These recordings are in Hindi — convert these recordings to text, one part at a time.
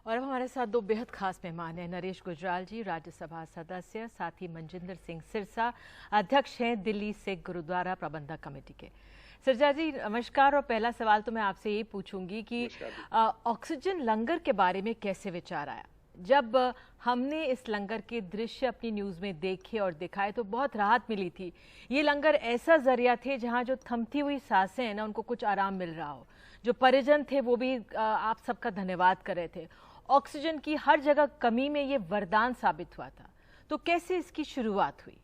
और अब हमारे साथ दो बेहद खास मेहमान हैं। नरेश गुजराल जी, राज्यसभा सदस्य, साथ ही मनजिंदर सिंह सिरसा, अध्यक्ष हैं दिल्ली सिख गुरुद्वारा प्रबंधक कमेटी के। सिरसा जी नमस्कार। और पहला सवाल तो मैं आपसे यही पूछूंगी कि ऑक्सीजन लंगर के बारे में कैसे विचार आया? जब हमने इस लंगर के दृश्य अपनी न्यूज़ में देखे और दिखाए तो बहुत राहत मिली थी। ये लंगर ऐसा जरिया थे जहां जो थमती हुई सांसें हैं ना, उनको कुछ आराम मिल रहा हो। जो परिजन थे वो भी आप सबका धन्यवाद कर रहे थे। ऑक्सीजन की हर जगह कमी में ये वरदान साबित हुआ था। तो कैसे इसकी शुरुआत हुई?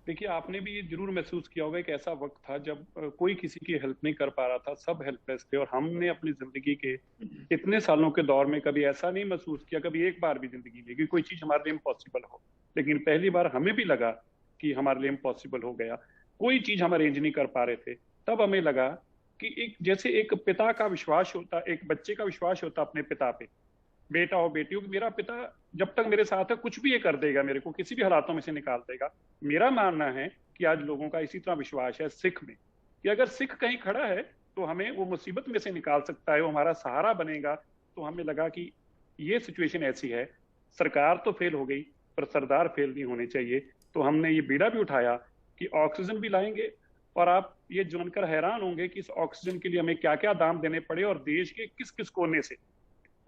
देखिए, आपने भी ये जरूर महसूस किया होगा, एक ऐसा वक्त था जब कोई किसी की हेल्प नहीं कर पा रहा था, सब हेल्पलेस थे। और हमने अपनी जिंदगी के इतने सालों के दौर में कभी ऐसा नहीं महसूस किया, कभी एक बार भी जिंदगी में, कि कोई चीज हमारे लिए इम्पॉसिबल हो। लेकिन पहली बार हमें भी लगा कि हमारे लिए इम्पॉसिबल हो गया, कोई चीज हम अरेंज नहीं कर पा रहे थे। तब हमें लगा कि एक जैसे एक पिता का विश्वास होता, एक बच्चे का विश्वास होता अपने पिता पे, बेटा हो बेटी हो, कि मेरा पिता जब तक मेरे साथ है कुछ भी ये कर देगा, मेरे को किसी भी हालातों में से निकाल देगा। मेरा मानना है कि आज लोगों का इसी तरह विश्वास है सिख में, कि अगर सिख कहीं खड़ा है तो हमें वो मुसीबत में से निकाल सकता है, वो हमारा सहारा बनेगा। तो हमें लगा कि ये सिचुएशन ऐसी है, सरकार तो फेल हो गई पर सरदार फेल नहीं होने चाहिए। तो हमने ये बीड़ा भी उठाया कि ऑक्सीजन भी लाएंगे। और आप ये जानकर हैरान होंगे कि इस ऑक्सीजन के लिए हमें क्या क्या दाम देने पड़े, और देश के किस किस कोने से,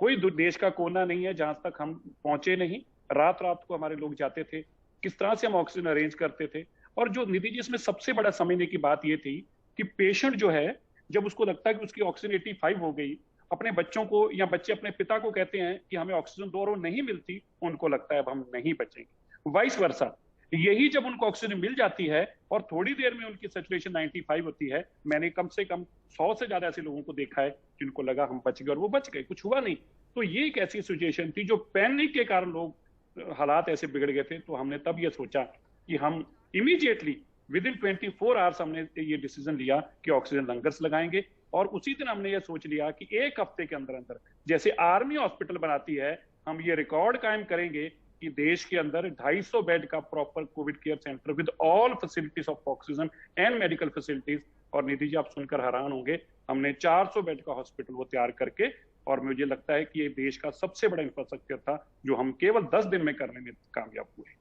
कोई देश का कोना नहीं है जहां तक हम पहुंचे नहीं। रात रात को हमारे लोग जाते थे, किस तरह से हम ऑक्सीजन अरेंज करते थे। और जो निधि जी, इसमें सबसे बड़ा समझने की बात यह थी कि पेशेंट जो है, जब उसको लगता है कि उसकी ऑक्सीजन 85 हो गई, अपने बच्चों को या बच्चे अपने पिता को कहते हैं कि हमें ऑक्सीजन 2 नहीं मिलती, उनको लगता है अब हम नहीं बचेंगे। वाइस वर्सा, यही जब उनको ऑक्सीजन मिल जाती है और थोड़ी देर में उनकी सैचुरेशन 95 होती है, मैंने कम से कम 100 से ज्यादा ऐसे लोगों को देखा है जिनको लगा हम बच गए, और वो बच गए, कुछ हुआ नहीं। तो ये एक ऐसी सिचुएशन थी जो पैनिक के कारण लोग, हालात ऐसे बिगड़ गए थे। तो हमने तब ये सोचा कि हम इमीडिएटली विद इन 24 आवर्स हमने ये डिसीजन लिया कि ऑक्सीजन लंगर्स लगाएंगे। और उसी दिन हमने ये सोच लिया कि एक हफ्ते के अंदर अंदर, जैसे आर्मी हॉस्पिटल बनाती है, हम ये रिकॉर्ड कायम करेंगे कि देश के अंदर 250 बेड का proper Covid care centre with all facilities of oxygen and medical facilities. और निधि जी, आप सुनकर हैरान होंगे, हमने 400 बेड का हॉस्पिटल वो तैयार करके, और मुझे लगता है कि ये देश का सबसे बड़ा इंफ्रास्ट्रक्चर था जो हम केवल 10 दिन में करने में कामयाब हुए।